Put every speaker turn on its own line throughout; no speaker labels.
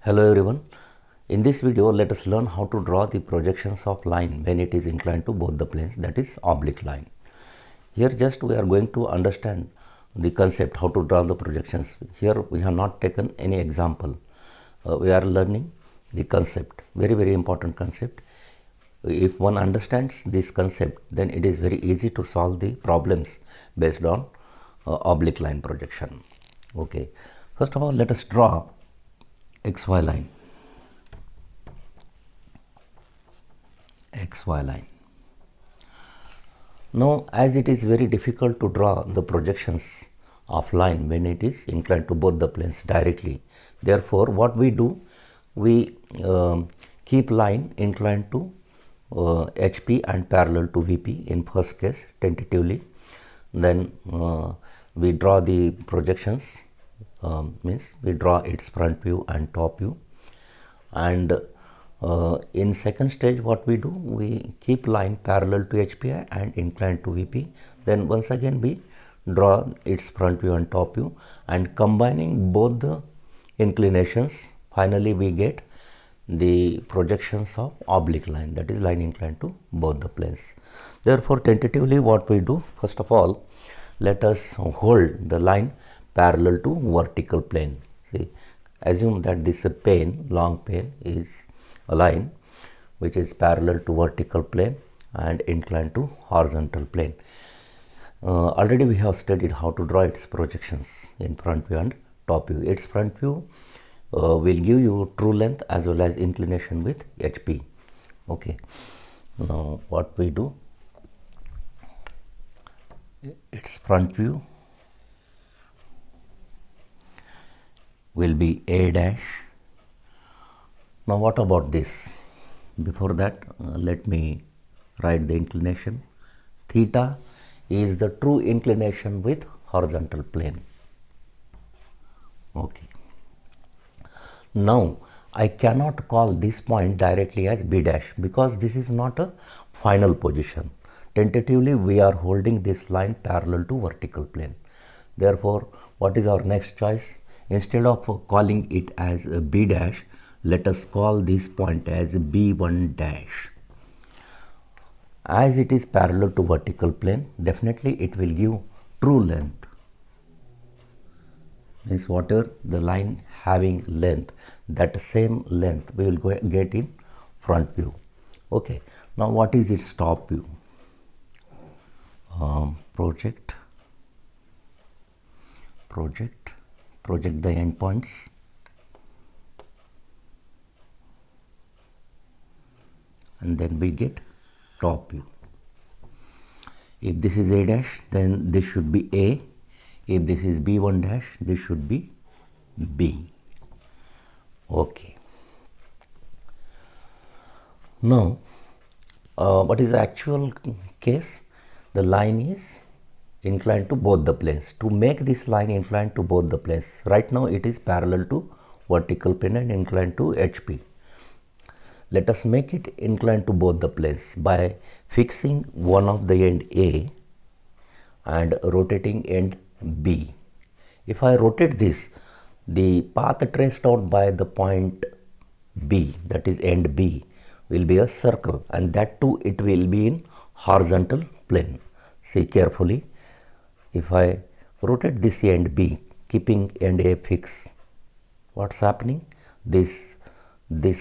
Hello everyone. In this video, let us learn how to draw the projections of line when it is inclined to both the planes, that is oblique line. Here just we are going to understand the concept how to draw the projections. Here we have not taken any example. We are learning the concept, very important concept. If one understands this concept, then it is very easy to solve the problems based on oblique line projection. Okay. First of all, let us draw XY line. XY line. Now, as it is very difficult to draw the projections of line when it is inclined to both the planes directly, therefore, what we do, we keep line inclined to HP and parallel to VP in first case tentatively. Then we draw the projections, means we draw its front view and top view, and in second stage what we do, we keep line parallel to HPI and inclined to VP. Then once again we draw its front view and top view, and combining both the inclinations, finally we get the projections of oblique line, that is line inclined to both the planes. Therefore, tentatively what we do, first of all, let us hold the line parallel to vertical plane. See, assume that this plane, long plane, is a line which is parallel to vertical plane and inclined to horizontal plane. Already we have studied how to draw its projections in front view and top view. Its front view will give you true length as well as inclination with HP. Okay. Now what we do, its front view will be A dash. Now what about this? Before that, let me write the inclination. Theta is the true inclination with horizontal plane. Okay. Now I cannot call this point directly as B dash because this is not a final position. Tentatively we are holding this line parallel to vertical plane. Therefore, what is our next choice? Instead of calling it as a B dash, let us call this point as B1 dash. As it is parallel to vertical plane, definitely it will give true length. Means whatever the line having length, that same length we will get in front view. Okay. Now what is its top view? Project the endpoints, and then we get top view. If this is A dash, then this should be A. If this is B1 dash, this should be B. Okay. Now, what is the actual case? The line is inclined to both the planes. To make this line inclined to both the planes, right now it is parallel to vertical plane and inclined to HP. Let us make it inclined to both the planes by fixing one of the end A and rotating end B. If I rotate this, the path traced out by the point B, that is end B, will be a circle, and that too it will be in horizontal plane. See carefully. If I rotate this end B, keeping end A fixed, what's happening? This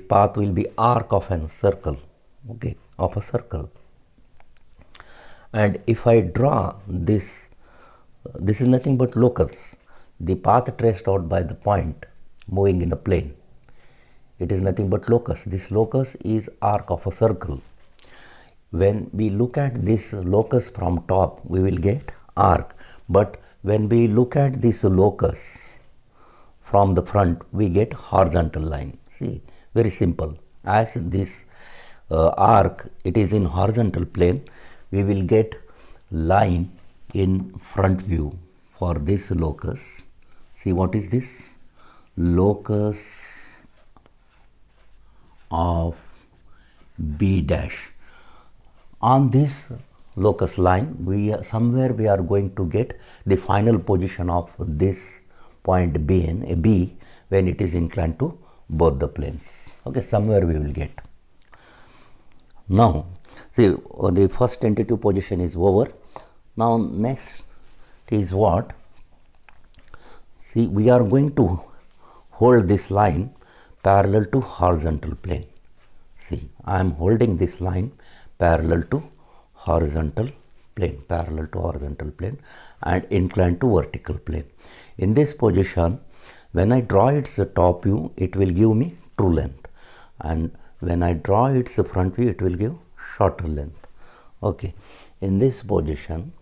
path will be arc of a circle, okay, of a circle. And if I draw this, this is nothing but locus, the path traced out by the point moving in the plane. It is nothing but locus. This locus is arc of a circle. When we look at this locus from top, we will get arc. But when we look at this locus from the front, we get horizontal line. See, very simple. As this arc, it is in horizontal plane, we will get line in front view for this locus. See, what is this? Locus of B dash. On this locus line, somewhere we are going to get the final position of this point B when it is inclined to both the planes. Okay, somewhere we will get. Now, see, the first tentative position is over. Now, next is what? See, we are going to hold this line parallel to horizontal plane. See, I am holding this line parallel to horizontal plane, and inclined to vertical plane. In this position, when I draw its top view, it will give me true length, and when I draw its front view, it will give shorter length. Okay, in this position,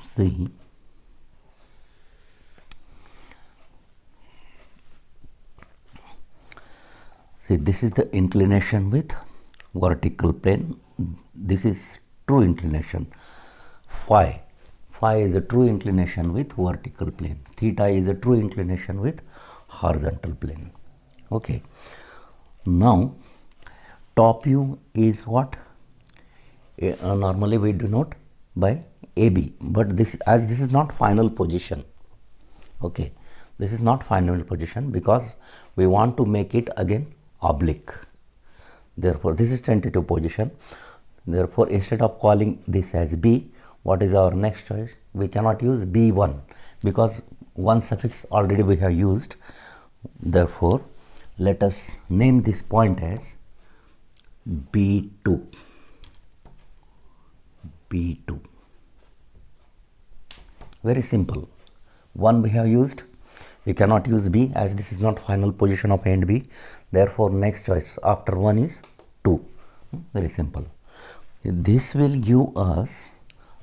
see, this is the inclination with vertical plane. This is true inclination. Phi is a true inclination with vertical plane. Theta is a true inclination with horizontal plane. Okay. Now, top view is what? Normally we denote by AB, but this is not final position. Okay, this is not final position because we want to make it again oblique. Therefore, this is tentative position. Therefore, instead of calling this as B, what is our next choice? We cannot use B1 because one suffix already we have used. Therefore, let us name this point as B2. B2. Very simple. One we have used. We cannot use B as this is not final position of A and B. Therefore, next choice after 1 is 2. Very simple. This will give us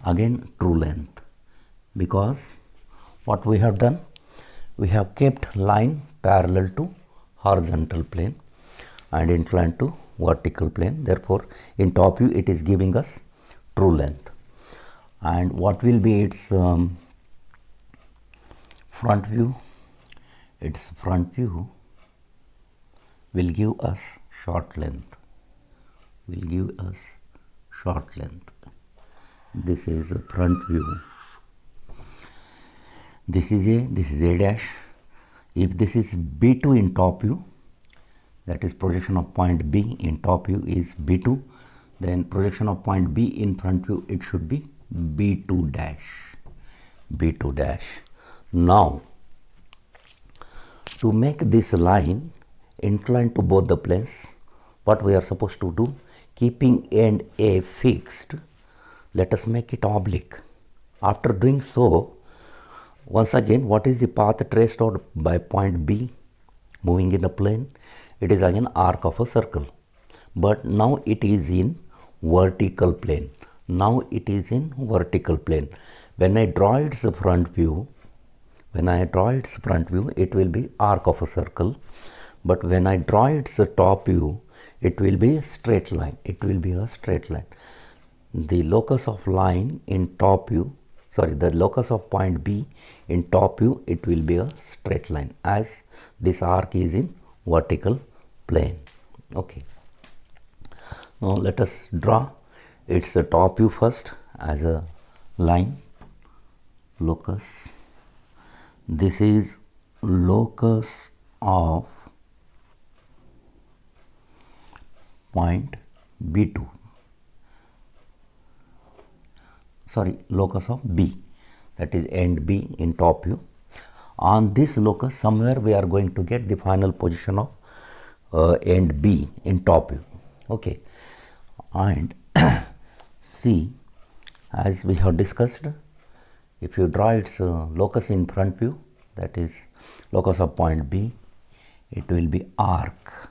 again true length because what we have done? We have kept line parallel to horizontal plane and inclined to vertical plane. Therefore, in top view it is giving us true length. And what will be its front view? Its front view will give us short length. This is the front view. This is A dash. If this is B2 in top view, that is projection of point B in top view is B2, then projection of point B in front view, it should be B2 dash. Now, to make this line inclined to both the planes, what we are supposed to do? Keeping end A fixed, let us make it oblique. After doing so, once again, what is the path traced out by point B moving in a plane? It is again arc of a circle, but now it is in vertical plane. When I draw its front view, it will be arc of a circle, but when I draw its top view, it will be a straight line. The locus of line in top view, the locus of point B in top view, it will be a straight line as this arc is in vertical plane. Okay. Now let us draw its top view first as a line. Locus. This is locus of point B2. Locus of B, that is end B in top view. On this locus, somewhere we are going to get the final position of end B in top view. Okay, and see, as we have discussed, if you draw its locus in front view, that is locus of point B, it will be arc.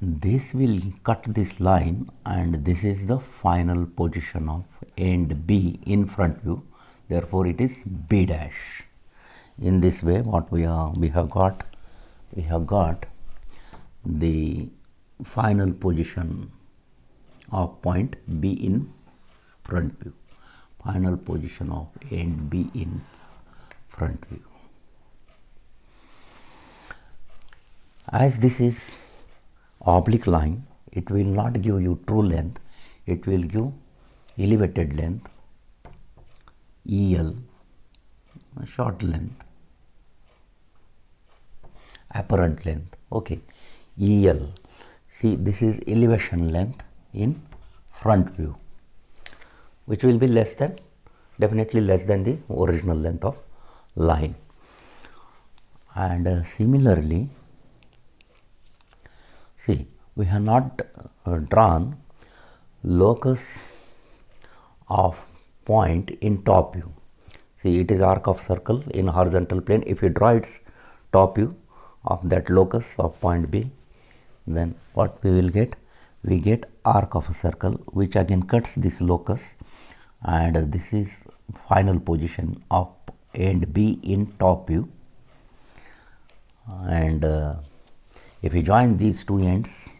This will cut this line, and this is the final position of end B in front view. Therefore, it is B dash. In this way, what we have got the final position of point B in front view. Final position of end B in front view. As this is oblique line, it will not give you true length, it will give elevated length. EL, short length, apparent length. Okay, EL, see this is elevation length in front view, which will be less than, definitely less than the original length of line. And similarly, see, we have not drawn locus of point in top view. See, it is arc of circle in horizontal plane. If you draw its top view of that locus of point B, then what we will get? We get arc of a circle which again cuts this locus, and this is final position of end B in top view. And if we join these two ends,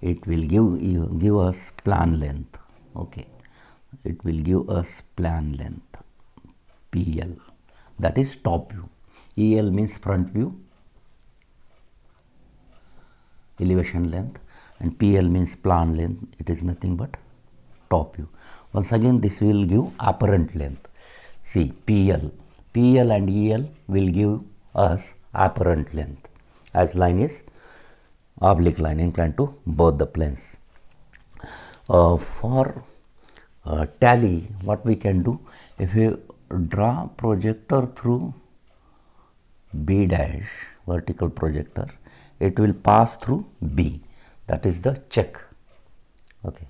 it will give us plan length. Okay, it will give us plan length PL, that is top view. EL means front view elevation length, and PL means plan length, it is nothing but top view. Once again, this will give apparent length. See, PL and EL will give us apparent length, as line is oblique line inclined to both the planes. For tally, what we can do, if you draw projector through B dash, vertical projector, it will pass through B, that is the check. Okay,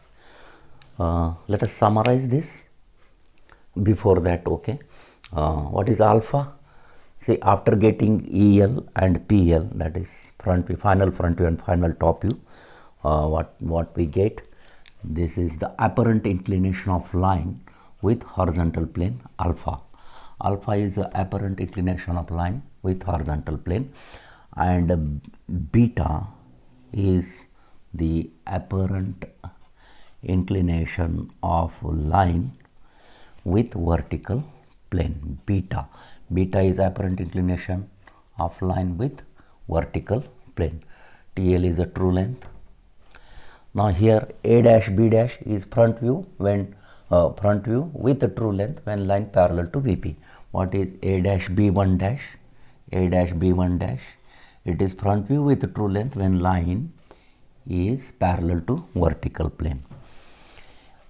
let us summarize this. Before that, okay, what is alpha? See, after getting EL and PL, that is front view, final front view and final top view, what we get? This is the apparent inclination of line with horizontal plane alpha. Alpha is the apparent inclination of line with horizontal plane, and beta is the apparent inclination of line with vertical plane. Beta is apparent inclination of line with vertical plane. TL is the true length. Now here A dash B dash is front view when front view with the true length when line parallel to VP. What is A dash B1 dash? A dash B1 dash, it is front view with the true length when line is parallel to vertical plane.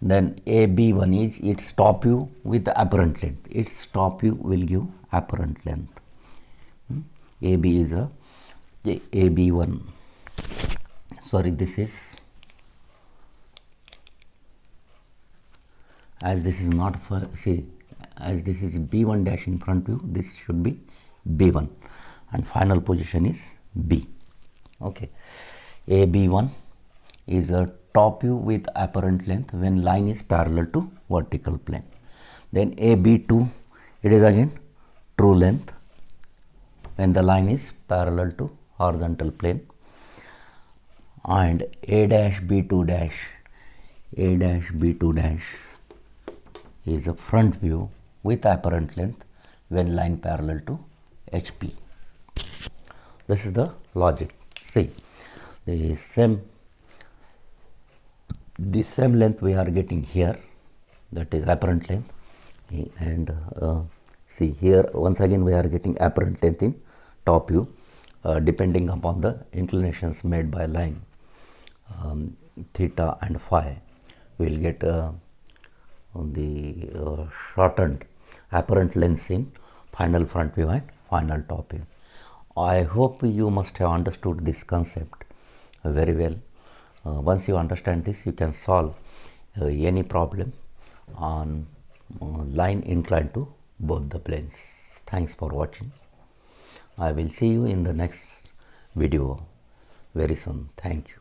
Then AB1 is its top view with the apparent length. Its top view will give apparent length. AB is a AB1. Sorry, this is, as this is not for, see, as this is B1 dash in front view, this should be B1, and final position is B. Okay, AB1 is a top view with apparent length when line is parallel to vertical plane. Then AB2, it is again true length when the line is parallel to horizontal plane. And A dash B2 dash, A dash B2 dash is a front view with apparent length when line parallel to HP. This is the logic. See, the same length we are getting here, that is apparent length, and see here once again we are getting apparent length in top view, depending upon the inclinations made by line, theta and phi, we will get the shortened apparent length in final front view and final top view. I hope you must have understood this concept very well. Once you understand this, you can solve any problem on line inclined to both the planes. Thanks for watching. I will see you in the next video very soon. Thank you.